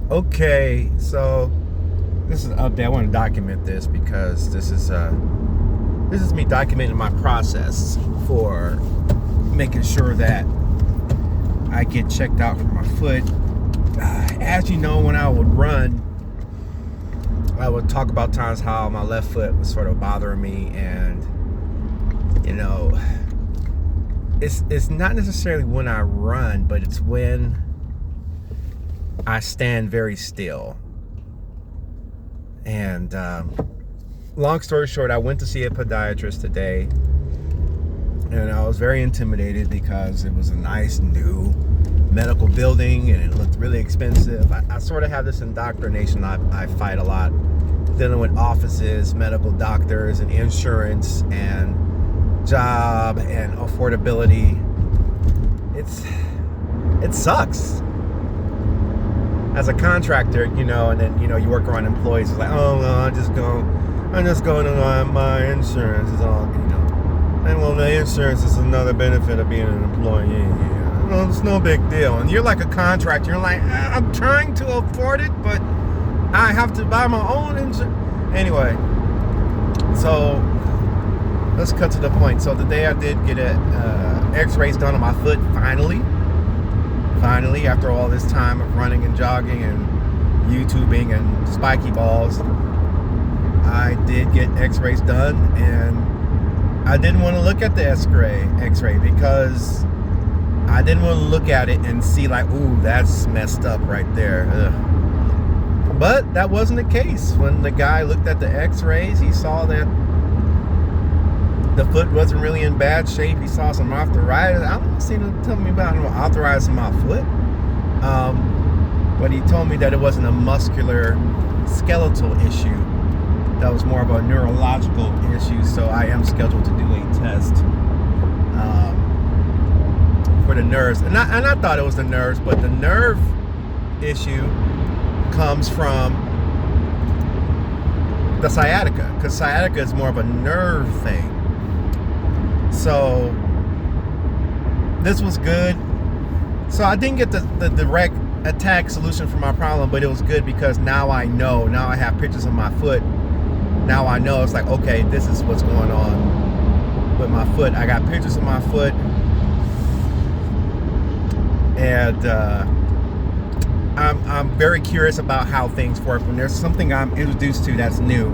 Okay, so this is an update. I want to document this because this is me documenting my process for making sure that I get checked out for my foot. As you know, when I would run, I would talk about times how my left foot was sort of bothering me, and it's not necessarily when I run, but it's when I stand very still. And long story short, I went to see a podiatrist today, and I was very intimidated because it was a nice new medical building and it looked really expensive. I sort of have this indoctrination I fight a lot, dealing with offices, medical doctors, and insurance, and job, and affordability. It sucks. As a contractor, and then you work around employees. It's like, oh no, I'm just going on my insurance is all, and well, the insurance is another benefit of being an employee. No, it's no big deal. And you're like a contractor. You're like, I'm trying to afford it, but I have to buy my own insurance. Anyway, so let's cut to the point. So today I did get X-rays done on my foot. Finally, after all this time of running and jogging and YouTubing and spiky balls, I did get X-rays done, and I didn't want to look at the X-ray because I didn't want to look at it and see like, ooh, that's messed up right there. Ugh. But that wasn't the case. When the guy looked at the X-rays, he saw that the foot wasn't really in bad shape. He saw some arthritis. I don't see him tell me about arthritis in my foot. But he told me that it wasn't a muscular skeletal issue. That was more of a neurological issue. So I am scheduled to do a test for the nerves. And I thought it was the nerves, but the nerve issue comes from the sciatica, because sciatica is more of a nerve thing. So this was good. So I didn't get the direct attack solution for my problem, but it was good because now I know. Now I have pictures of my foot. Now I know. It's like, okay, this is what's going on with my foot. I got pictures of my foot, and I'm very curious about how things work. When there's something I'm introduced to that's new,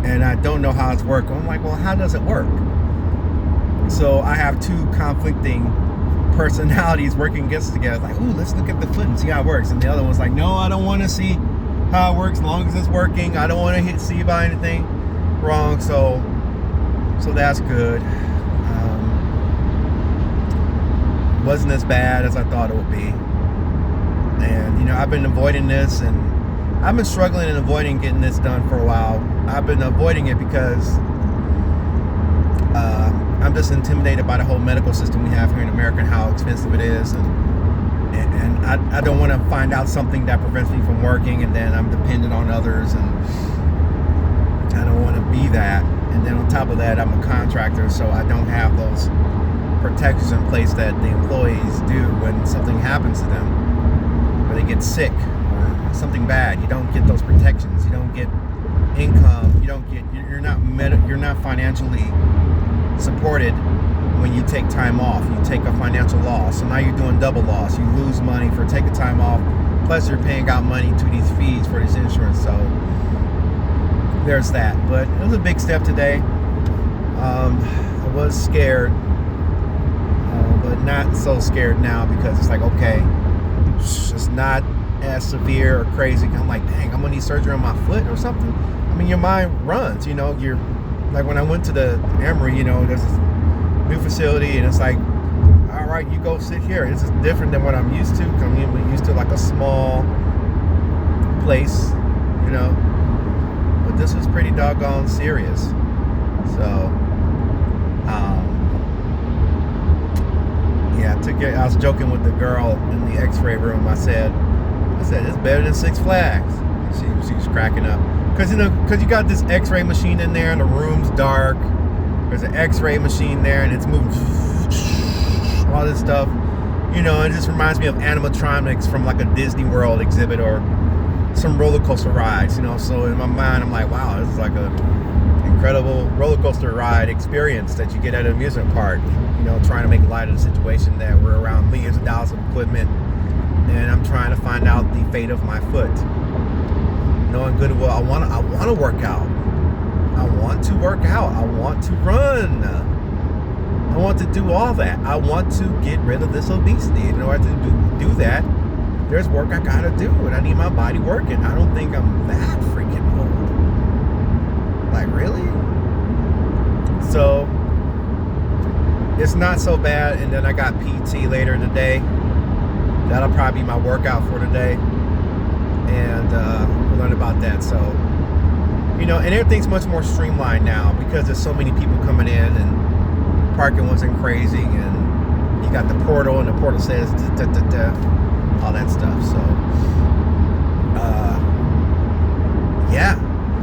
and I don't know how it's working, I'm like, well, how does it work? So I have two conflicting personalities working against together. Like, ooh, let's look at the foot and see how it works. And the other one's like, no, I don't want to see how it works as long as it's working. I don't want to see about anything wrong. So that's good. Wasn't as bad as I thought it would be. And I've been avoiding this, and I've been struggling and avoiding getting this done for a while. I've been avoiding it because I'm just intimidated by the whole medical system we have here in America and how expensive it is, and I don't want to find out something that prevents me from working, and then I'm dependent on others, and I don't want to be that. And then on top of that, I'm a contractor, so I don't have those protections in place that the employees do when something happens to them, or they get sick or something bad. You don't get those protections. You don't get income. You're not financially supported when you take time off. You take a financial loss, so now you're doing double loss. You lose money for taking time off, plus you're paying out money to these fees for this insurance. So there's that. But it was a big step today. I was scared, but not so scared now, because it's like, okay, it's not as severe or crazy. I'm like, dang, I'm gonna need surgery on my foot or something. I mean, your mind runs, you're like, when I went to the Emory, there's this new facility, and it's like, all right, you go sit here. This is different than what I'm used to. I'm used to like a small place, but this is pretty doggone serious. So I was joking with the girl in the X-ray room. I said it's better than Six Flags. She was cracking up, because you got this X-ray machine in there, and the room's dark. There's an X-ray machine there, and it's moving all this stuff. You know, it just reminds me of animatronics from like a Disney World exhibit or some roller coaster rides, you know. So in my mind, I'm like, wow, this is like a incredible roller coaster ride experience that you get at an amusement park. You know, trying to make light of the situation that we're around millions of dollars of equipment, and I'm trying to find out the fate of my foot. Knowing good and well, I want to work out. I want to work out. I want to run. I want to do all that. I want to get rid of this obesity. In order to do that, there's work I gotta do, and I need my body working. I don't think I'm that freaking old. Like, really? So it's not so bad. And then I got PT later today. That'll probably be my workout for today, and we'll learn about that. So, you know, and everything's much more streamlined now because there's so many people coming in, and parking wasn't crazy, and you got the portal, and the portal says all that stuff. So yeah,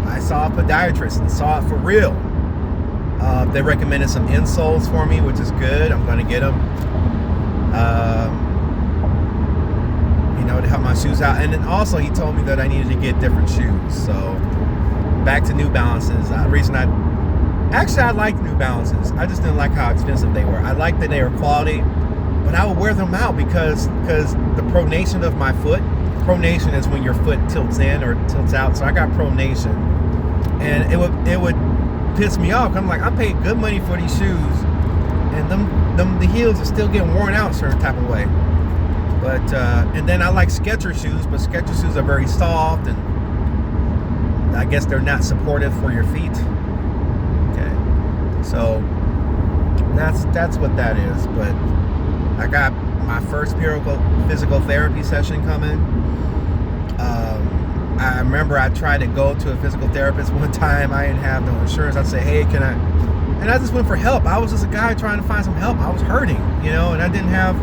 I saw a podiatrist and saw it for real. They recommended some insoles for me, which is good. I'm gonna get them, you know, to help my shoes out. And then also he told me that I needed to get different shoes. So back to New Balances. I liked New Balances. I just didn't like how expensive they were. I liked that they were quality, but I would wear them out because the pronation of my foot. Pronation is when your foot tilts in or tilts out. So I got pronation, and it would piss me off. I'm like, I paid good money for these shoes, and the heels are still getting worn out a certain type of way. But and then I like Skechers shoes, but Skechers shoes are very soft, and I guess they're not supportive for your feet. So that's what that is. But I got my first physical therapy session coming. I remember I tried to go to a physical therapist one time. I didn't have no insurance. I'd say, hey, can I? And I just went for help. I was just a guy trying to find some help. I was hurting, you know, and I didn't have,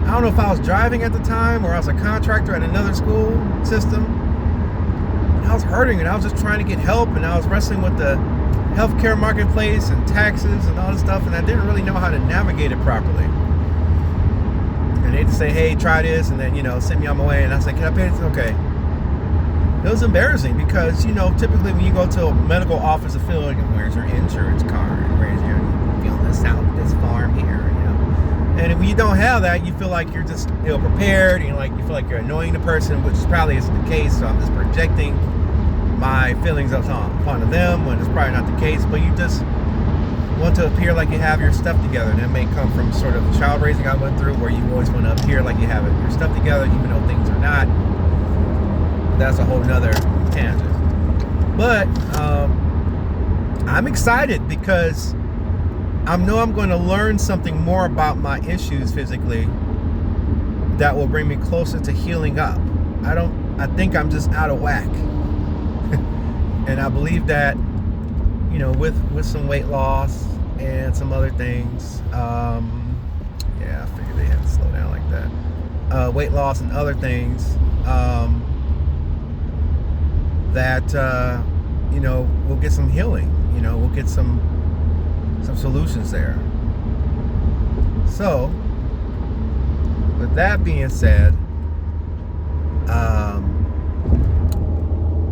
I don't know if I was driving at the time or I was a contractor at another school system. But I was hurting, and I was just trying to get help, and I was wrestling with the healthcare marketplace and taxes and all this stuff, and I didn't really know how to navigate it properly. And they'd say, hey, try this, and then, you know, send me on my way. And I said, can I pay this? Okay. It was embarrassing because, you know, typically when you go to a medical office, I feel like, where's your insurance card? Where's your, fill this out, this form here, you know? And if you don't have that, you feel like you're just ill prepared, and you feel like you're annoying the person, which probably isn't the case. So I'm just projecting my feelings upon them when it's probably not the case. But you just want to appear like you have your stuff together, and that may come from sort of child raising I went through, where you always want to appear like you have your stuff together even though things are not. That's a whole nother tangent. But I'm excited because I know I'm going to learn something more about my issues physically that will bring me closer to healing up. I think I'm just out of whack. And I believe that, you know, with some weight loss and some other things, yeah, I figured they had to slow down like that. Weight loss and other things, that, you know, we'll get some healing. You know, we'll get some solutions there. So, with that being said,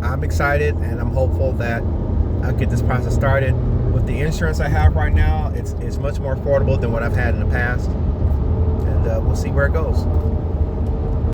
I'm excited and I'm hopeful that I'll get this process started. With the insurance I have right now, it's much more affordable than what I've had in the past, and we'll see where it goes.